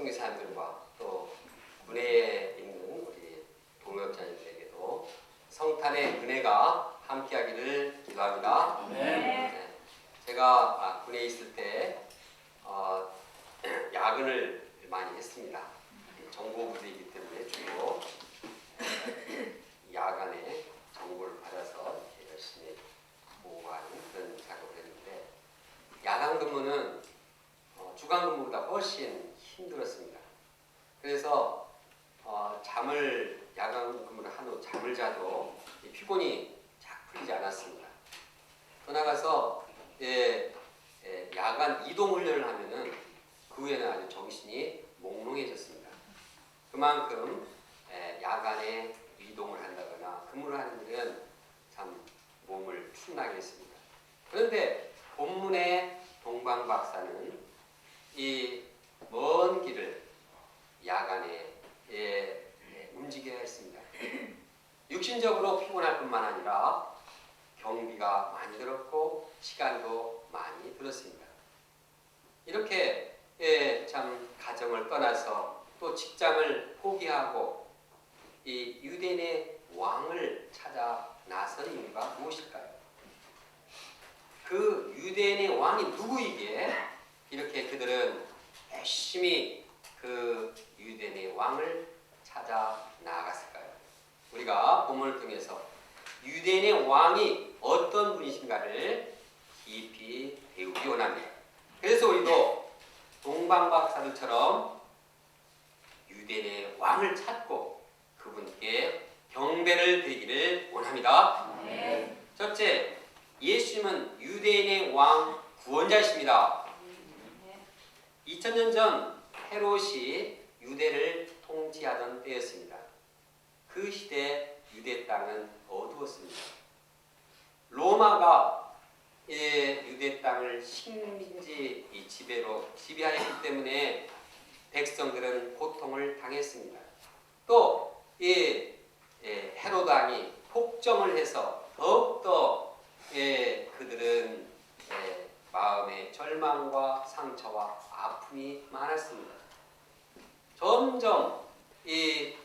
선교사님들과 또 군내에 있는 우리 동역자님들에게도 성탄의 은혜가 함께하기를 기도합니다. 네. 제가 군내에 있을 때 야근을 많이 했습니다. 정보부대이기 때문에 주로 야간에 정보를 받아서 열심히 보호하는 그런 작업을 했는데, 야간 근무는 주간 근무보다 훨씬 힘들었습니다. 그래서 야간 근무를 한 후 잠을 자도 피곤이 잘 풀리지 않았습니다. 더 나가서 야간 이동 훈련을 하면은 그 후에는 아주 정신이 몽롱해졌습니다. 그만큼 야간에 이동을 한다거나 근무를 하는 일은 참 몸을 충나게 했습니다. 그런데 본문의 동방 박사는 이 먼 길을 야간에 움직여야 했습니다. 육신적으로 피곤할 뿐만 아니라 경비가 많이 들었고 시간도 많이 들었습니다. 이렇게 참 가정을 떠나서 또 직장을 포기하고 이 유대인의 왕을 찾아 나선 이유가 무엇일까요? 그 유대인의 왕이 누구이기에 이렇게 그들은 열심히 그 유대인의 왕을 찾아 나아갔을까요? 우리가 본문을 통해서 유대인의 왕이 어떤 분이신가를 깊이 배우기 원합니다. 그래서 우리도 동방박사들처럼 유대인의 왕을 찾고 그분께 경배를 드리기를 원합니다. 네. 첫째, 예수님은 유대인의 왕 구원자이십니다. 2000년 전 헤롯이 유대를 통치하던 때였습니다. 그 시대 유대 땅은 어두웠습니다. 로마가 유대 땅을 식민지 지배하였기 때문에 백성들은 고통을 당했습니다. 또 헤롯 왕이 폭정을 해서 더욱더 그들은 마음의 절망과 상처와 아픔이 많았습니다. 점점 이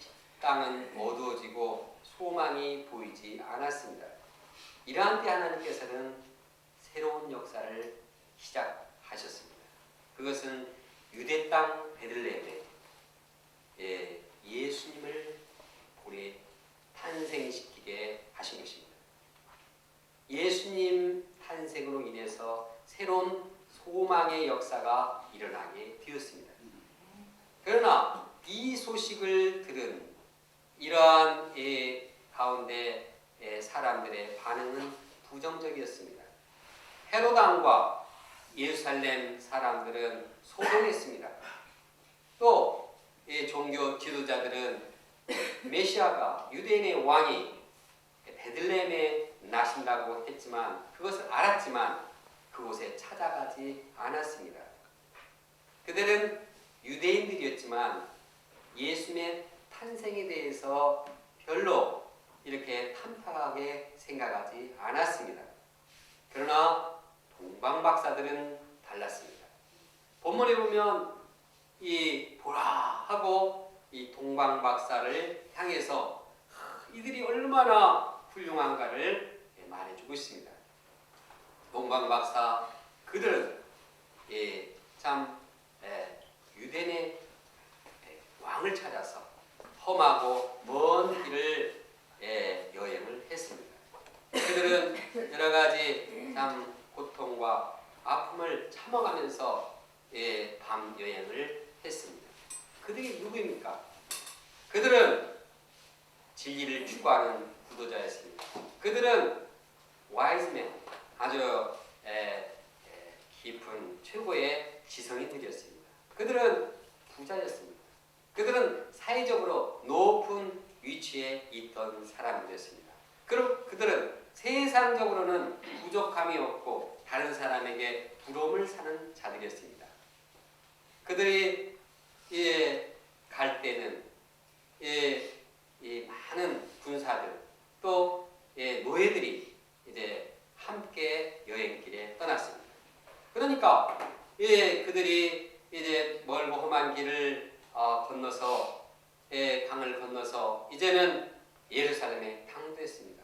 땅은 어두워지고 소망이 보이지 않았습니다. 이러한 때 하나님께서는 새로운 역사를 시작하셨습니다. 그것은 유대 땅 베들레헴에 예수님을 우리 탄생시키게 하신 것입니다. 예수님 탄생으로 인해서 새로운 소망의 역사가 일어나게 되었습니다. 그러나 이 소식을 들은 이러한 가운데 사람들의 반응은 부정적이었습니다. 헤롯 왕과 예루살렘 사람들은 소동했습니다. 또 종교 지도자들은 메시아가 유대인의 왕이 베들레헴에 나신다고 했지만 그것을 알았지만 그곳에 찾아가지 않았습니다. 그들은 유대인들이었지만 예수님의 탄생에 대해서 별로 이렇게 탐탁하게 생각하지 않았습니다. 그러나 동방박사들은 달랐습니다. 본문에 보면 이 보라 하고 이 동방박사를 향해서 이들이 얼마나 훌륭한가를 말해주고 있습니다. 동방박사 그들은 참 유대인의 왕을 찾아서 험하고 먼 길을 여행을 했습니다. 그들은 여러 가지 참 고통과 아픔을 참아가면서 밤 여행을 했습니다. 그들이 누구입니까? 그들은 진리를 추구하는 구도자였습니다. 그들은 와이즈맨, 아주 깊은 최고의 지성인들이었습니다. 그들은 부자였습니다. 그들은 사회적으로 높은 위치에 있던 사람들이었습니다. 그들은 세상적으로는 부족함이 없고 다른 사람에게 부러움을 사는 자들이었습니다. 그들이 갈 때는 많은 군사들 또 노예들이 이제 함께 여행길에 떠났습니다. 그러니까 그들이 이제 멀고 험한 요단길을 건너서 강을 건너서 이제는 예루살렘에 당도했습니다.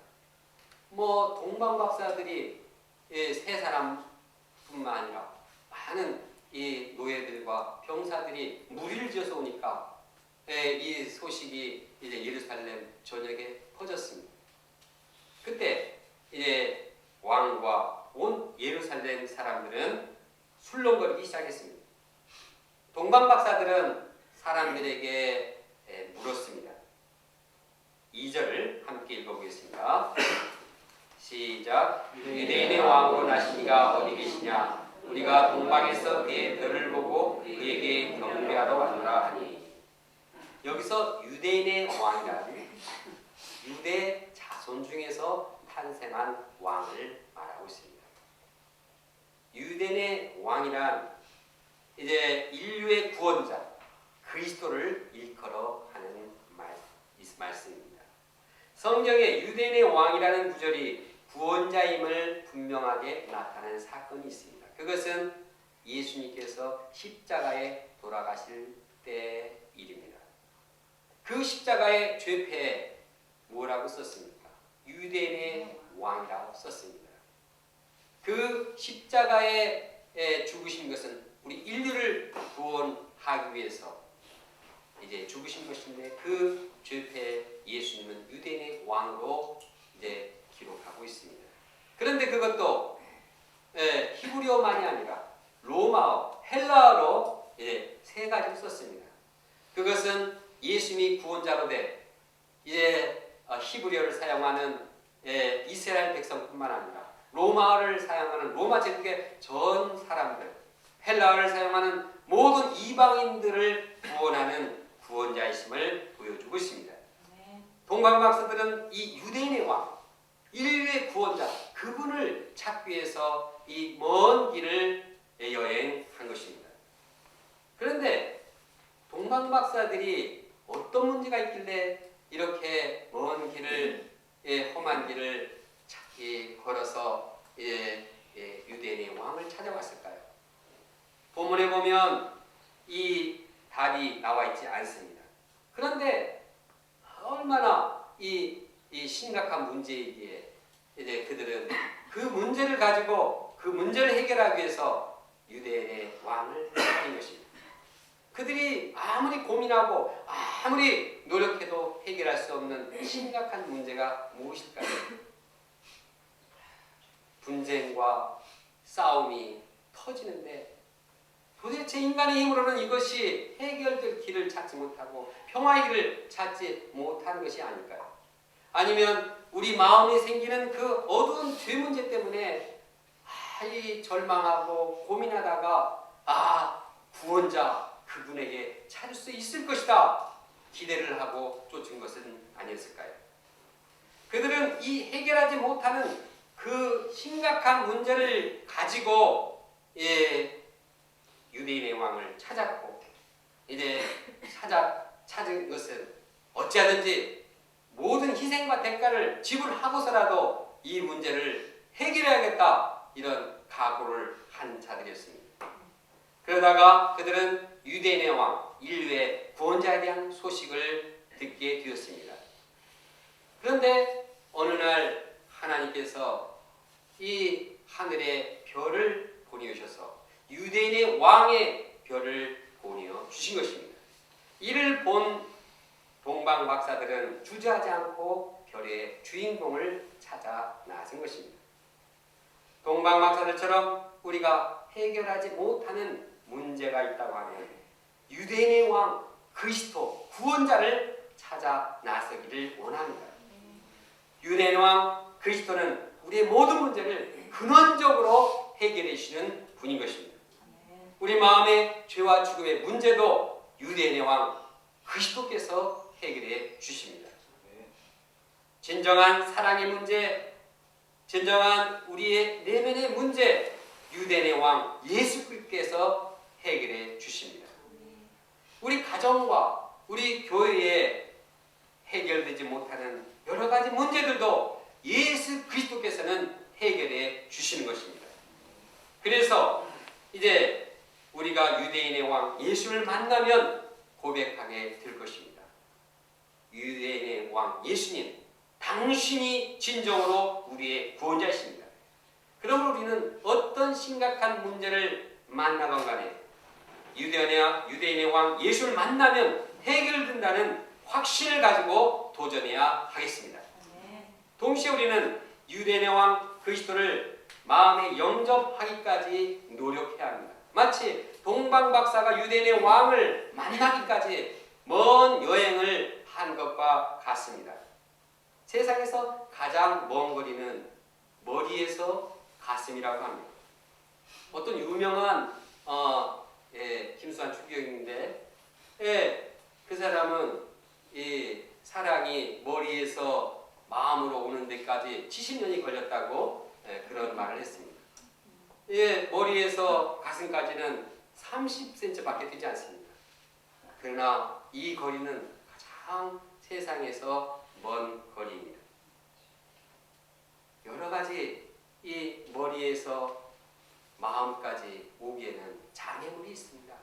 뭐 동방박사들이 세 사람뿐만 아니라 많은 이 노예들과 병사들이 무리를 지어서 오니까 이 소식이 이제 예루살렘 전역에 퍼졌습니다. 그때 이제 왕과 온 예루살렘 사람들은 술렁거리기 시작했습니다. 동방박사들은 사람들에게 물었습니다. 2절을 함께 읽어보겠습니다. 시작. 유대인의 왕으로 나신 이가 어디 계시냐? 우리가 동방에서 그의 별을 보고 그에게 경배하러 왔노라 하니. 여기서 유대인의 왕이라는 유대 자손 중에서 탄생한 왕을 말하고 있습니다. 유대인의 왕이란 이제 인류의 구원자 그리스도를 일컬어 하는 말씀입니다. 성경에 유대인의 왕이라는 구절이 구원자임을 분명하게 나타내는 사건이 있습니다. 그것은 예수님께서 십자가에 돌아가실 때 일입니다. 그 십자가의 죄패에 뭐라고 썼습니까? 유대인의 왕이라고 썼습니다. 그 십자가에 죽으신 것은 우리 인류를 구원하기 위해서 이제 죽으신 것인데 그 죄패 예수님은 유대인의 왕으로 이제 기록하고 있습니다. 그런데 그것도 히브리어만이 아니라 로마어, 헬라어로 이제 세 가지를 썼습니다. 그것은 예수님이 구원자로 돼 이제 히브리어를 사용하는 이스라엘 백성뿐만 아니라 로마어를 사용하는 로마 제국의 전 사람들, 헬라어를 사용하는 모든 이방인들을 구원하는 구원자이심을 보여주고 있습니다. 동방박사들은 이 유대인의 왕, 인류의 구원자, 그분을 찾기 위해서 이 먼 길을 여행한 것입니다. 그런데 동방박사들이 어떤 문제가 있길래 이렇게 먼 길을 험한 길을 걸어서 유대인의 왕을 찾아왔을까요? 본문에 보면 이 답이 나와 있지 않습니다. 그런데 얼마나 이 심각한 문제이기에 이제 그들은 그 문제를 가지고 그 문제를 해결하기 위해서 유대인의 왕을 찾는 것입니다. 그들이 아무리 고민하고 아무리 노력해도 해결할 수 없는 심각한 문제가 무엇일까요? 분쟁과 싸움이 터지는데 도대체 인간의 힘으로는 이것이 해결될 길을 찾지 못하고 평화의 길을 찾지 못하는 것이 아닐까요? 아니면 우리 마음에 생기는 그 어두운 죄 문제 때문에 절망하고 고민하다가 구원자 그분에게 찾을 수 있을 것이다 기대를 하고 쫓은 것은 아니었을까요? 그들은 이 해결하지 못하는 그 심각한 문제를 가지고 유대인의 왕을 찾았고 이제 찾은 것은 어찌하든지 모든 희생과 대가를 지불하고서라도 이 문제를 해결해야겠다 이런 각오를 한 자들이었습니다. 그러다가 그들은 유대인의 왕, 인류의 구원자에 대한 소식을 듣게 되었습니다. 그런데 어느 날 하나님께서 이 하늘의 별을 보내주셔서 유대인의 왕의 별을 보내어 주신 것입니다. 이를 본 동방박사들은 주저하지 않고 별의 주인공을 찾아 나선 것입니다. 동방박사들처럼 우리가 해결하지 못하는 문제가 있다고 하면 유대인의 왕 그리스도 구원자를 찾아 나서기를 원합니다. 유대인의 왕 그리스도는 우리의 모든 문제를 근원적으로 해결해 주시는 분인 것입니다. 우리 마음의 죄와 죽음의 문제도 유대인의 왕 그리스도께서 해결해 주십니다. 진정한 사랑의 문제, 진정한 우리의 내면의 문제, 유대인의 왕 예수 그리스도께서 해결해 주십니다. 우리 가정과 우리 교회에 해결되지 못하는 여러 가지 문제들도 예수 그리스도께서는 해결해 주시는 것입니다. 그래서 이제 우리가 유대인의 왕 예수를 만나면 고백하게 될 것입니다. 유대인의 왕 예수님, 당신이 진정으로 우리의 구원자이십니다. 그러므로 우리는 어떤 심각한 문제를 만나건 간에 유대인의 왕 예수를 만나면 해결된다는 확신을 가지고 도전해야 하겠습니다. 동시에 우리는 유대인의 왕 그리스도를 마음에 영접하기까지 노력해야 합니다. 마치 동방박사가 유대인의 왕을 만나기까지 먼 여행을 한 것과 같습니다. 세상에서 가장 먼 거리는 머리에서 가슴이라고 합니다. 어떤 유명한 김수환 추기경인데 그 사람은 이 사랑이 머리에서 마음으로 오는 데까지 70년이 걸렸다고 그런 말을 했습니다. 머리에서 가슴까지는 30cm밖에 되지 않습니다. 그러나 이 거리는 가장 세상에서 먼 거리입니다. 여러 가지 이 머리에서 마음까지 오기에는 장애물이 있습니다.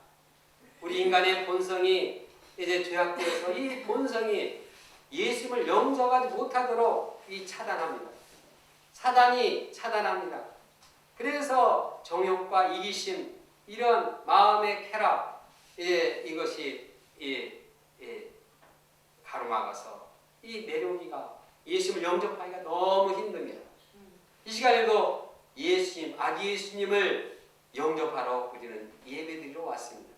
우리 인간의 본성이 이제 죄악되어서 이 본성이 예수님을 영접하지 못하도록 차단합니다. 사단이 차단합니다. 그래서 정욕과 이기심, 이런 마음의 쾌락, 이것이 가로막아서 이 내려오기가, 예수님을 영접하기가 너무 힘듭니다. 이 시간에도 아기 예수님을 영접하러 우리는 예배드리러 왔습니다.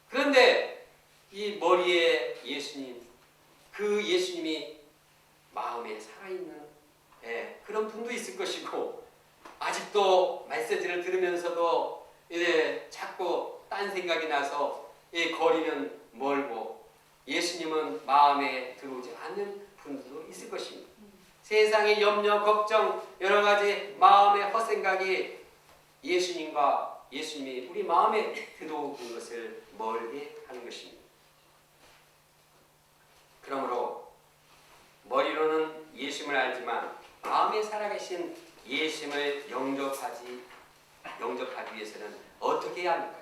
그런데 이 머리에 예수님, 그 예수님이 마음에 살아있는 그런 분도 있을 것이고, 아직도 메시지를 들으면서도 자꾸 딴 생각이 나서 거리는 멀고 예수님은 마음에 들어오지 않는 분들도 있을 것입니다. 세상의 염려, 걱정, 여러 가지 마음의 헛생각이 예수님과 예수님이 우리 마음에 들어오는 것을 멀게 하는 것입니다. 그러므로 머리로는 예수님을 알지만 마음에 살아계신 예수님을 영접하기 위해서는 어떻게 해야 합니까?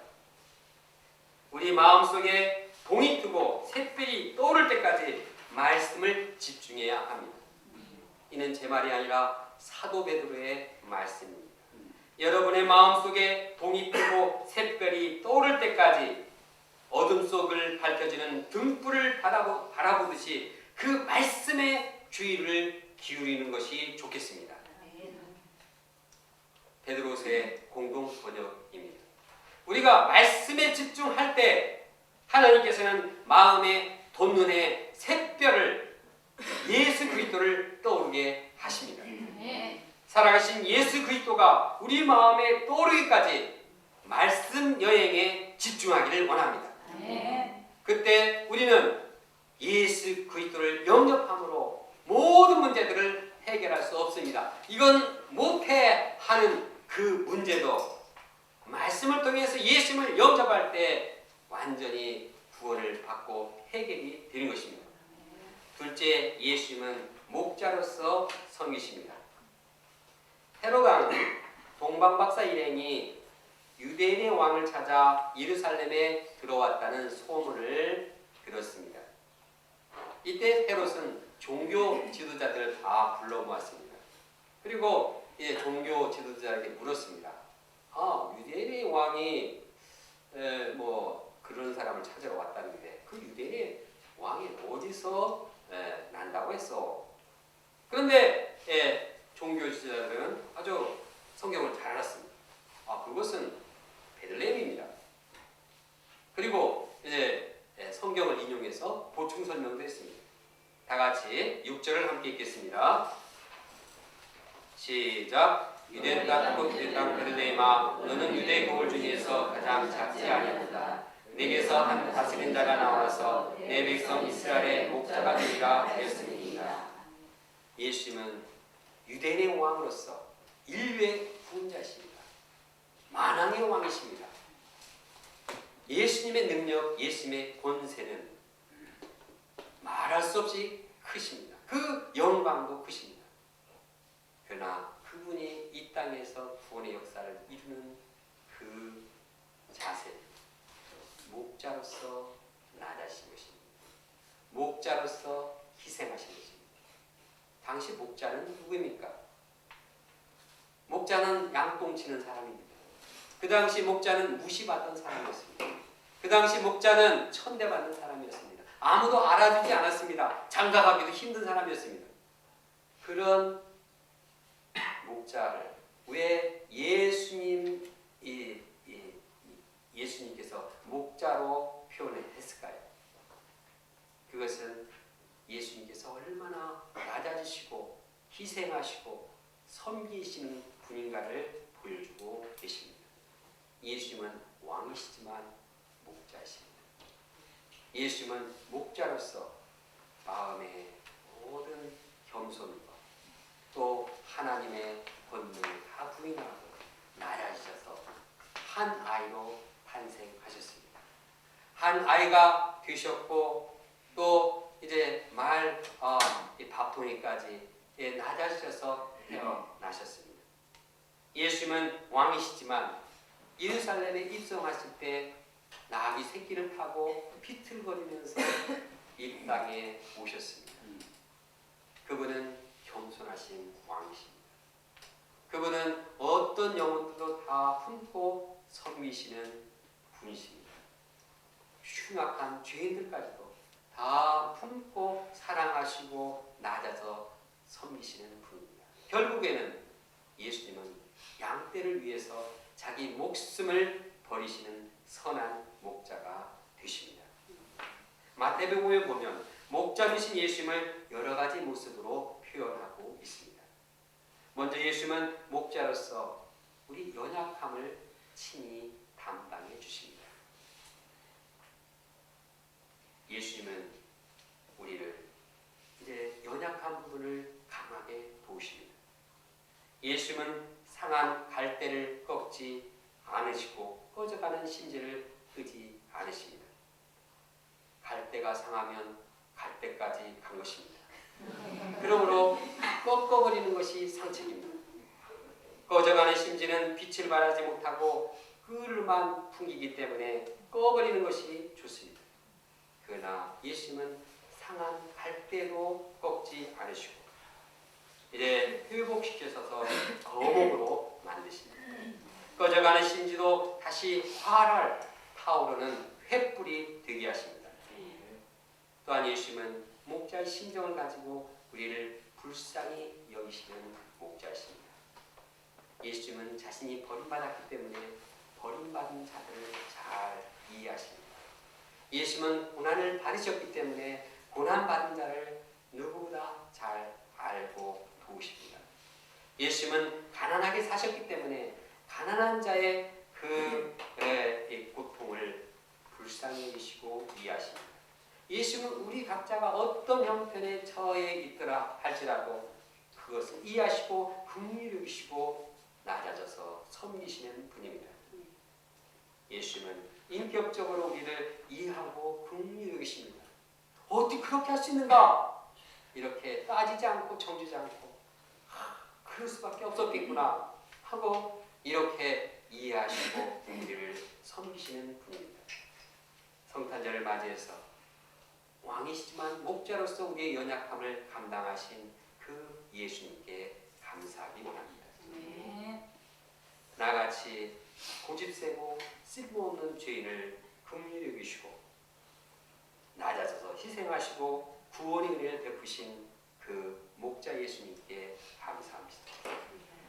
우리 마음속에 동이 트고 샛별이 떠오를 때까지 말씀을 집중해야 합니다. 이는 제 말이 아니라 사도 베드로의 말씀입니다. 여러분의 마음속에 동이 뜨고 샛별이 떠오를 때까지 어둠 속을 밝혀지는 등불을 바라보듯이 그 말씀에 주의를 기울이는 것이 좋겠습니다. 베드로서의 공동 번역입니다. 우리가 말씀에 집중할 때 하나님께서는 마음의 돋눈에 샛별을, 예수 그리스도를 떠오르게 하십니다. 살아가신 예수 그리스도가 우리 마음에 떠오르기까지 말씀 여행에 집중하기를 원합니다. 그때 우리는 예수 그리스도를 영접함으로 모든 문제들을 해결할 수 없습니다. 이건 못해 하는 그 문제도 말씀을 통해서 예수님을 영접할 때 완전히 구원을 받고 해결이 되는 것입니다. 둘째, 예수님은 목자로서 섬기십니다. 헤롯 동방박사 일행이 유대인의 왕을 찾아 예루살렘에 들어왔다는 소문을 들었습니다. 이때 헤롯은 종교 지도자들을 다 불러 모았습니다. 그리고 종교 지도자에게 물었습니다. 유대인의 왕이 그런 사람을 찾으러 왔다는데 그 유대인의 왕이 어디서 난다고 했어? 그런데 종교 지도자들은 아주 성경을 잘 알았습니다. 그것은 베들레헴입니다. 그리고 성경을 인용해서 보충 설명도 했습니다. 다 같이 6절을 함께 읽겠습니다. 시작. 유대 땅 베들레헴아, 너는 유대 고을 중에서 가장 작지 아니하다. 내게서 한 다스린 자가 나와서 내 백성 이스라엘의 목자가 되리라 하였습니다. 예수님은 유대인의 왕으로서 인류의 구원자이십니다. 만왕의 왕이십니다. 예수님의 능력, 예수님의 권세는 말할 수 없이 크십니다. 그 영광도 크십니다. 그러나 그분이 이 땅에서 구원의 역사를 이루는 그 자세, 목자로서 낮아진 것입니다. 목자로서 희생하신 것입니다. 당시 목자는 누구입니까? 목자는 양똥치는 사람입니다. 그 당시 목자는 무시받던 사람이었습니다. 그 당시 목자는 천대받는 사람이었습니다. 아무도 알아주지 않았습니다. 장가가기도 힘든 사람이었습니다. 그런 목자를 왜 예수님께서 목자로 표현을 했을까요? 그것은 예수님께서 얼마나 낮아지시고 희생하시고 섬기시는 분인가를 보여주고 계십니다. 예수님은 왕이시지만 목자이십니다. 예수님은 목자로서 마음의 모든 겸손과 또 하나님의 권능을 다 부인하고 낮아지셔서 한 아이로 탄생하셨습니다. 한 아이가 되셨고 또 이제 밥통이까지 낮아지셔서 태어나셨습니다. 예수님은 왕이시지만 예루살렘에 입성하실 때 나귀 새끼를 타고 비틀거리면서 이 땅에 오셨습니다. 그분은 겸손하신 왕이십니다. 그분은 어떤 영혼들도 다 품고 섬기시는 분이십니다. 흉악한 죄인들까지도 다 품고 사랑하시고 낮아서 섬기시는 분입니다. 결국에는 예수님은 양떼를 위해서 자기 목숨을 버리시는 선한 목자가 되십니다. 마태복음에 보면 목자 되신 예수님을 여러 가지 모습으로 표현하고 있습니다. 먼저 예수님은 목자로서 우리 연약함을 친히 담당해 주십니다. 예수님은 우리를 이제 연약한 부분을 강하게 도우십니다. 예수님은 상한 갈대를 꺾지 않으시고 꺼져가는 심지를 끄지 않으십니다. 갈대가 상하면 갈대까지 간 것입니다. 그러므로 꺾어버리는 것이 상책입니다. 꺼져가는 심지는 빛을 발하지 못하고 꿀만 풍기기 때문에 꺼버리는 것이 좋습니다. 그러나 예수님은 상한 갈대로 꺾지 않으시고 이제 회복시켜서 거목으로 만드십니다. 꺼져가는 심지도 다시 활활 타오르는 횃불이 되게 하십니다. 또한 예수님은 목자의 심정을 가지고 우리를 불쌍히 여기시는 목자이십니다. 예수님은 자신이 버림받았기 때문에 버림받은 자들을 잘 이해하십니다. 예수님은 고난을 받으셨기 때문에 고난받은 자를 누구보다 잘 알고 도우십니다. 예수님은 가난하게 사셨기 때문에 가난한 자의 그 고통을 불쌍히 여기시고 이해하십니다. 예수님은 우리 각자가 어떤 형편에 처해 있더라 할지라도 그것을 이해하시고 긍휼히 여기시고 낮아져서 섬기시는 분입니다. 예수님은 인격적으로 우리를 이해하고 긍휼히 여기십니다. 어떻게 그렇게 할 수 있는가? 이렇게 따지지 않고 정지지 않고 그럴 수밖에 없었겠구나 하고 이렇게 이해하시고 우리를 섬기시는 분입니다. 성탄절을 맞이해서 왕이시지만 목자로서 우리의 연약함을 감당하신 그 예수님께 감사하기 원합니다. 나같이 고집세고 쓸모없는 죄인을 긍휼히 여기시고 낮아져서 희생하시고 구원의 은혜를 베푸신 그 목자 예수님께 감사합니다.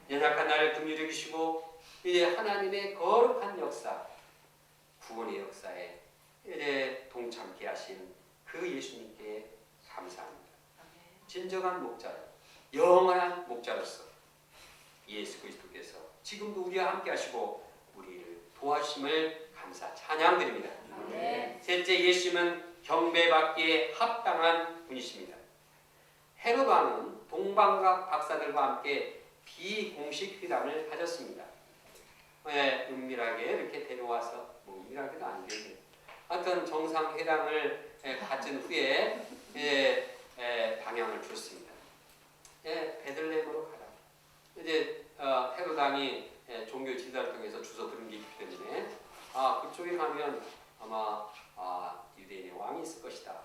연약한 나를 긍휼히 여기시고 이제 하나님의 거룩한 역사, 구원의 역사에 이제 동참케 하신 그 예수님께 감사합니다. 진정한 목자, 영원한 목자로서 예수 그리스도께서 지금도 우리와 함께 하시고 우리를 도와주심을 감사 찬양드립니다. 셋째, 예수님은 경배받기에 합당한 분이십니다. 헤롯 왕은 동방각 박사들과 함께 비공식 회담을 가졌습니다. 은밀하게 이렇게 데려와서 은밀하게도 안 되죠. 하여튼 정상회담을 가진 후에 방향을 줬습니다. 베들레헴으로 가라. 이제 헤롯 왕이 종교 지도를 통해서 주소 들은 게 있기 때문에 그쪽에 가면 아마 유대인의 왕이 있을 것이다.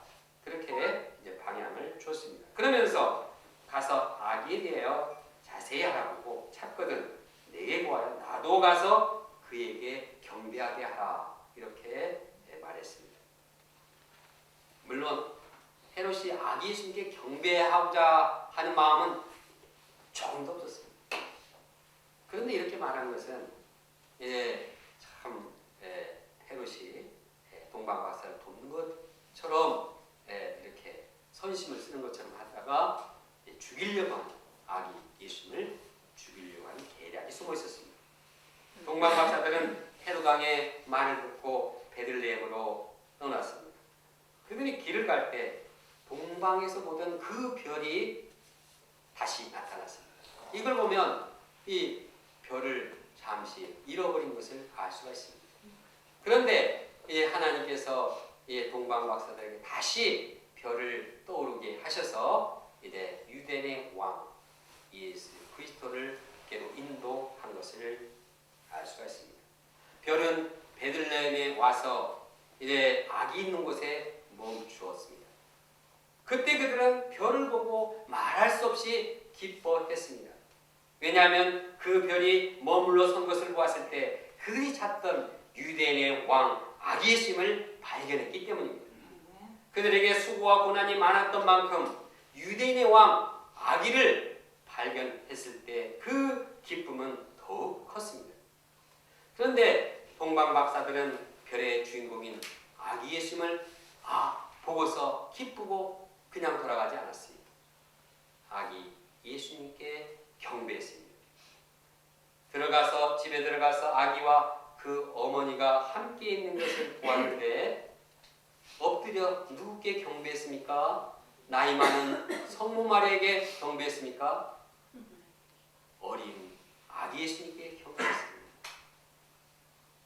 그렇게 이제 방향을 줬습니다. 그러면서 가서 아기에 대하여 자세히 알아보고 찾거든 내게 구하여 나도 가서 그에게 경배하게 하라. 이렇게 말했습니다. 물론 헤롯이 아기 예수님께 경배하고자 하는 마음은 조금도 없었습니다. 그런데 이렇게 말하는 것은 참 헤롯이 동방박사를 돕는 것처럼 이렇게 선심을 쓰는 것처럼 하다가 죽이려고 하는 아기 예수님을 죽이려고 하는 계략이 숨어 있었습니다. 동방박사들은 헤롯 왕의 말을 듣고 베들레헴으로 떠났습니다. 그들이 길을 갈 때 동방에서 보던 그 별이 다시 나타났습니다. 이걸 보면 이 별을 잠시 잃어버린 것을 알 수가 있습니다. 그런데 하나님께서 동방박사들에게 다시 별을 떠오르게 하셔서 이제 유대인의 왕 예수 그리스도를 께로 인도한 것을 알 수가 있습니다. 별은 베들레헴에 와서 이제 아기 있는 곳에 멈추었습니다. 그때 그들은 별을 보고 말할 수 없이 기뻐했습니다. 왜냐하면 그 별이 머물러 선 것을 보았을 때 그들이 찾던 유대인의 왕 아기 예수님을 발견했기 때문입니다. 그들에게 수고와 고난이 많았던 만큼 유대인의 왕 아기를 발견했을 때 그 기쁨은 더욱 컸습니다. 그런데 동방박사들은 별의 주인공인 아기 예수님을 보고서 기쁘고 그냥 돌아가지 않았습니다. 아기 예수님께 경배했습니다. 집에 들어가서 아기와 그 어머니가 함께 있는 것을 보았는데 엎드려 누구께 경배했습니까? 나이 많은 성모 마리아에게 경배했습니까? 어린 아기 예수님께 경배했습니다.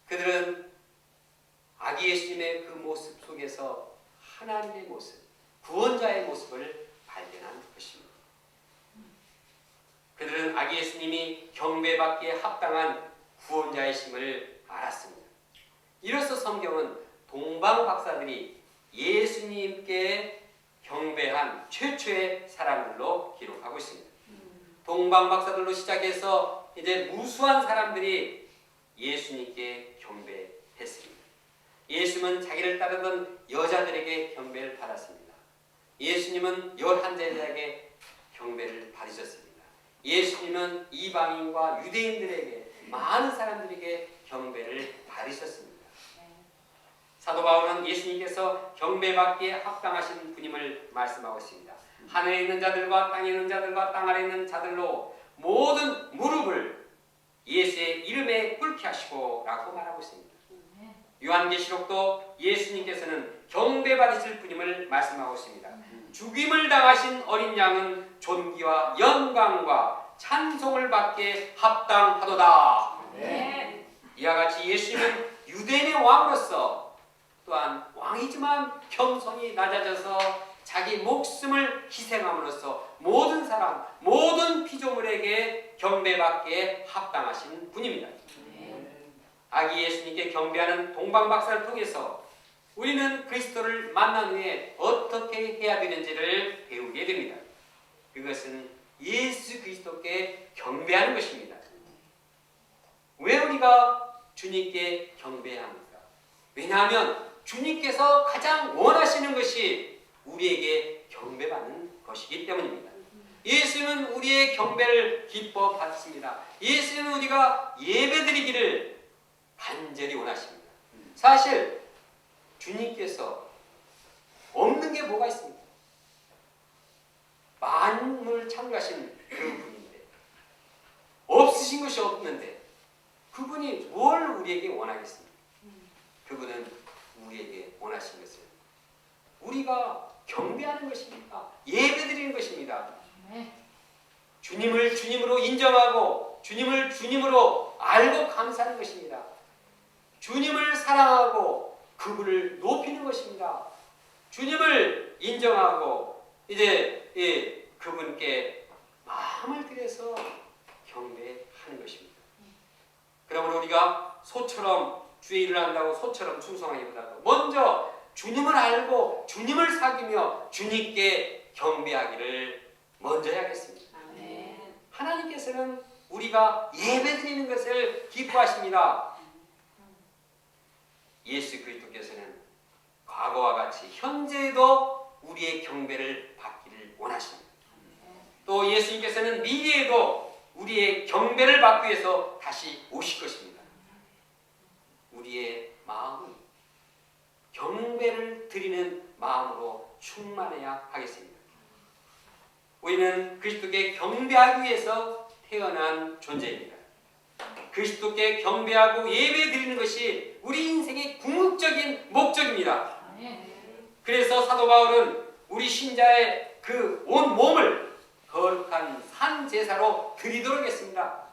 그들은 아기 예수님의 그 모습 속에서 하나님의 모습, 구원자의 모습을 발견한 것입니다. 그들은 아기 예수님이 경배받기에 합당한 구원자이심을 알았습니다. 이로써 성경은 동방박사들이 예수님께 경배한 최초의 사람들로 기록하고 있습니다. 동방박사들로 시작해서 이제 무수한 사람들이 예수님께 경배했습니다. 예수님은 자기를 따르던 여자들에게 경배를 받았습니다. 예수님은 11제자에게 경배를 받으셨습니다. 예수님은 이방인과 유대인들에게 많은 사람들에게 경배를 받으셨습니다. 사도 바울은 예수님께서 경배받기에 합당하신 분임을 말씀하고 있습니다. 하늘에 있는 자들과 땅에 있는 자들과 땅 아래 있는 자들로 모든 무릎을 예수의 이름에 꿇게 하시고 라고 말하고 있습니다. 요한계시록도 예수님께서는 경배받으실 분임을 말씀하고 있습니다. 죽임을 당하신 어린 양은 존귀와 영광과 찬송을 받기에 합당하도다. 이와 같이 예수님은 유대인의 왕으로서 또한 왕이지만 겸손히 낮아져서 자기 목숨을 희생함으로써 모든 사람, 모든 피조물에게 경배받기에 합당하신 분입니다. 아기 예수님께 경배하는 동방박사를 통해서 우리는 그리스도를 만난 후에 어떻게 해야 되는지를 배우게 됩니다. 그것은 예수 그리스도께 경배하는 것입니다. 왜 우리가 주님께 경배해야 합니까? 왜냐하면 주님께서 가장 원하시는 것이 우리에게 경배받는 것이기 때문입니다. 예수님은 우리의 경배를 기뻐 받습니다. 예수님은 우리가 예배드리기를 간절히 원하십니다. 사실 주님께서 없는 게 뭐가 있습니까? 만물을 창조하신 그 분인데 없으신 것이 없는데 그분이 뭘 우리에게 원하겠습니까? 그분은 우리에게 원하신 것을 우리가 경배하는 것입니다. 예배드리는 것입니다. 주님을 주님으로 인정하고 주님을 주님으로 알고 감사하는 것입니다. 주님을 사랑하고 그분을 높이는 것입니다. 주님을 인정하고 이제 그분께 마음을 들여서 경배하는 것입니다. 그러므로 우리가 소처럼 주의 일을 한다고 소처럼 충성하기보다도 먼저 주님을 알고 주님을 사귀며 주님께 경배하기를 먼저 해야겠습니다. 하나님께서는 우리가 예배드리는 것을 기뻐하십니다. 예수 그리스도께서는 과거와 같이 현재에도 우리의 경배를 받기를 원하십니다. 또 예수님께서는 미래에도 우리의 경배를 받기 위해서 다시 오실 것입니다. 우리의 마음이 경배를 드리는 마음으로 충만해야 하겠습니다. 우리는 그리스도께 경배하기 위해서 태어난 존재입니다. 그리스도께 경배하고 예배 드리는 것이 우리 인생의 궁극적인 목적입니다. 그래서 사도 바울은 우리 신자의 그 온 몸을 거룩한 산 제사로 드리도록 했습니다.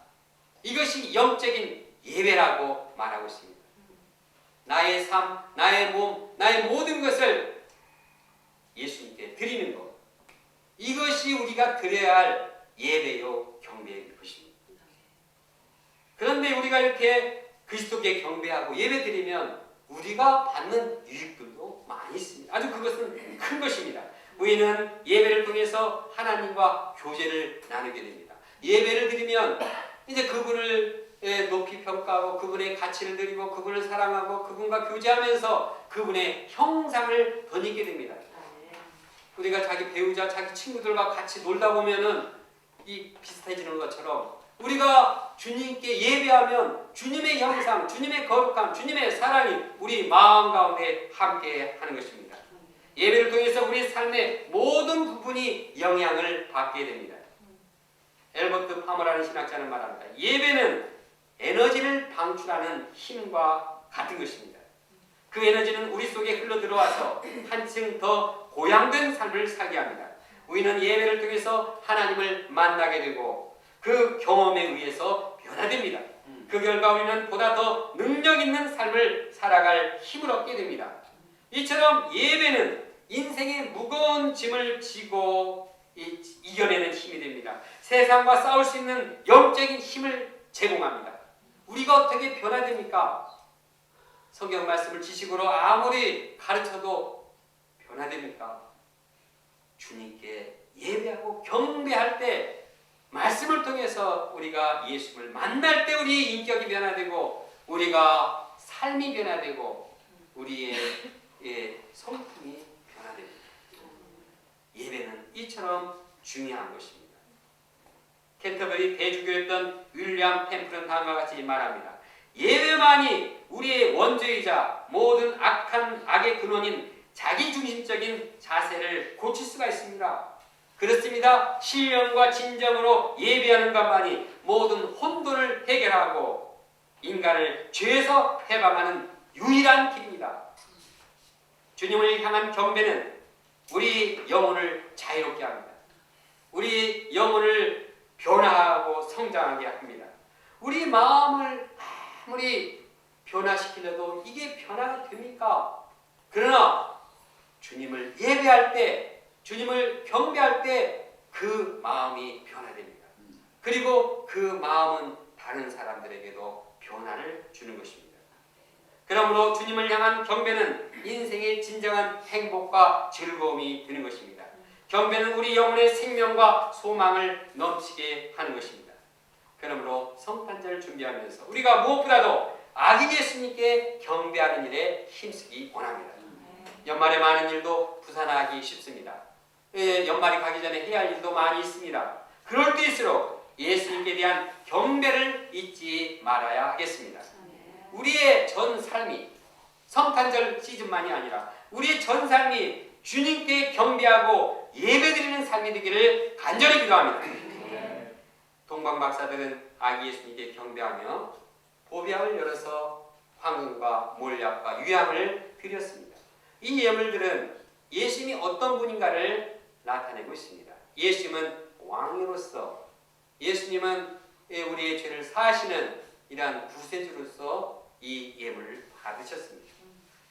이것이 영적인 예배라고 말하고 있습니다. 나의 삶, 나의 몸, 나의 모든 것을 예수님께 드리는 것, 이것이 우리가 드려야 할 예배요 경배일 것입니다. 그런데 우리가 이렇게 그리스도께 경배하고 예배 드리면 우리가 받는 유익들도 많이 있습니다. 아주 그것은 큰 것입니다. 우리는 예배를 통해서 하나님과 교제를 나누게 됩니다. 예배를 드리면 이제 그분을 높이 평가하고 그분의 가치를 드리고 그분을 사랑하고 그분과 교제하면서 그분의 형상을 덧입게 됩니다. 우리가 자기 배우자, 자기 친구들과 같이 놀다 보면은 이 비슷해지는 것처럼 우리가 주님께 예배하면 주님의 형상, 주님의 거룩함, 주님의 사랑이 우리 마음 가운데 함께 하는 것입니다. 예배를 통해서 우리 삶의 모든 부분이 영향을 받게 됩니다. 엘버트 파머라는 신학자는 말합니다. 예배는 에너지를 방출하는 힘과 같은 것입니다. 그 에너지는 우리 속에 흘러들어와서 한층 더 고양된 삶을 살게 합니다. 우리는 예배를 통해서 하나님을 만나게 되고 그 경험에 의해서 변화됩니다. 그 결과 우리는 보다 더 능력 있는 삶을 살아갈 힘을 얻게 됩니다. 이처럼 예배는 인생의 무거운 짐을 지고 이겨내는 힘이 됩니다. 세상과 싸울 수 있는 영적인 힘을 제공합니다. 우리가 어떻게 변화됩니까? 성경 말씀을 지식으로 아무리 가르쳐도 변화됩니까? 주님께 예배하고 경배할 때 말씀을 통해서 우리가 예수를 만날 때 우리의 인격이 변화되고 우리가 삶이 변화되고 우리의 성품이 변화됩니다. 예배는 이처럼 중요한 것입니다. 캔터버리 대주교였던 윌리엄 템플은 다음과 같이 말합니다. 예배만이 우리의 원죄이자 모든 악한 악의 근원인 자기중심적인 자세를 고칠 수가 있습니다. 그렇습니다. 신령과 진정으로 예배하는 것만이 모든 혼돈을 해결하고 인간을 죄에서 해방하는 유일한 길입니다. 주님을 향한 경배는 우리 영혼을 자유롭게 합니다. 우리 영혼을 변화하고 성장하게 합니다. 우리 마음을 아무리 변화시키려도 이게 변화가 됩니까? 그러나 주님을 예배할 때, 주님을 경배할 때 그 마음이 변화됩니다. 그리고 그 마음은 다른 사람들에게도 변화를 주는 것입니다. 그러므로 주님을 향한 경배는 인생의 진정한 행복과 즐거움이 되는 것입니다. 경배는 우리 영혼의 생명과 소망을 넘치게 하는 것입니다. 그러므로 성탄절을 준비하면서 우리가 무엇보다도 아기 예수님께 경배하는 일에 힘쓰기 원합니다. 연말에 많은 일도 부산하기 쉽습니다. 연말이 가기 전에 해야 할 일도 많이 있습니다. 그럴 때일수록 예수님께 대한 경배를 잊지 말아야 하겠습니다. 우리의 전 삶이 성탄절 시즌만이 아니라 우리의 전 삶이 주님께 경배하고 예배드리는 삶이 되기를 간절히 기도합니다. 동방 박사들은 아기 예수님께 경배하며 보배함을 열어서 황금과 몰약과 유향을 드렸습니다. 이 예물들은 예수님이 어떤 분인가를 나타내고 있습니다. 예수님은 왕으로서, 예수님은 우리의 죄를 사하시는 이러한 구세주로서 이 예물을 받으셨습니다.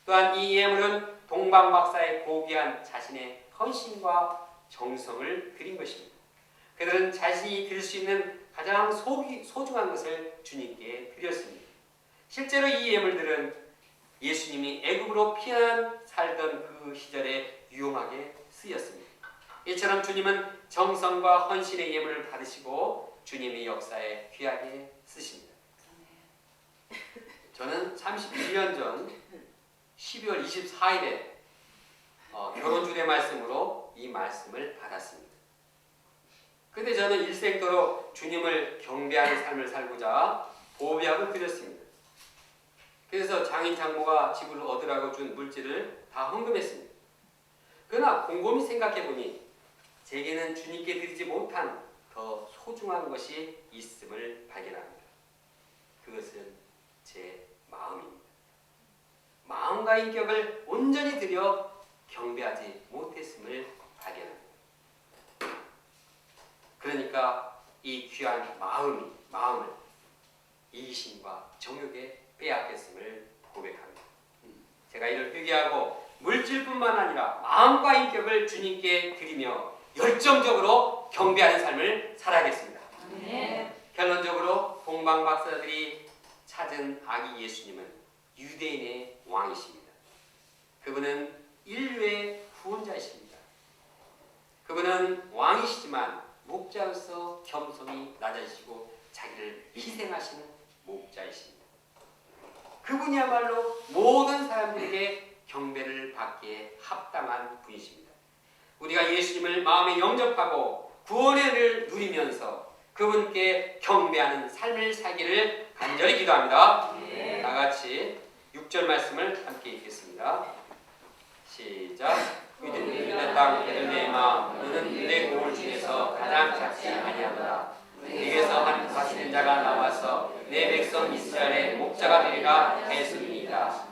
또한 이 예물은 동방 박사의 고귀한 자신의 헌신과 정성을 드린 것입니다. 그들은 자신이 드릴 수 있는 가장 소중한 것을 주님께 드렸습니다. 실제로 이 예물들은 예수님이 애굽으로 피난 살던 그 시절에 유용하게 쓰였습니다. 이처럼 주님은 정성과 헌신의 예물을 받으시고 주님의 역사에 귀하게 쓰십니다. 저는 31년 전 12월 24일에 결혼주례 말씀으로 이 말씀을 받았습니다. 그때 저는 일생도록 주님을 경배하는 삶을 살고자 보배합을 드렸습니다. 그래서 장인 장모가 집을 얻으라고 준 물질을 다 헌금했습니다. 그러나 곰곰이 생각해보니 제게는 주님께 드리지 못한 더 소중한 것이 있음을 발견합니다. 그것은 제 마음입니다. 마음과 인격을 온전히 들여 경배하지 못했음을 발견합니다. 그러니까 이 귀한 마음을 이기심과 정욕에 빼앗겼음을 고백합니다. 제가 이를 회개하고 물질뿐만 아니라 마음과 인격을 주님께 드리며 열정적으로 경배하는 삶을 살아야겠습니다. 결론적으로 동방 박사들이 찾은 아기 예수님은 유대인의 왕이십니다. 그분은 인류의 구원자이십니다. 그분은 왕이시지만 목자로서 겸손히 낮아지시고 자기를 희생하시는 목자이십니다. 그분이야말로 모든 사람들에게 경배를 받기에 합당한 분이십니다. 우리가 예수님을 마음에 영접하고 구원의 은혜를 누리면서 그분께 경배하는 삶을 살기를 간절히 기도합니다. 다 같이 6절 말씀을 함께 읽겠습니다. 시작. 유대 땅 베들레헴아, 너는 유대 고을 중에서 가장 작지 아니하노라. 네게서 한 다스린 자가 나와서 내 백성 이스라엘의 목자가 되리라 하였습니다.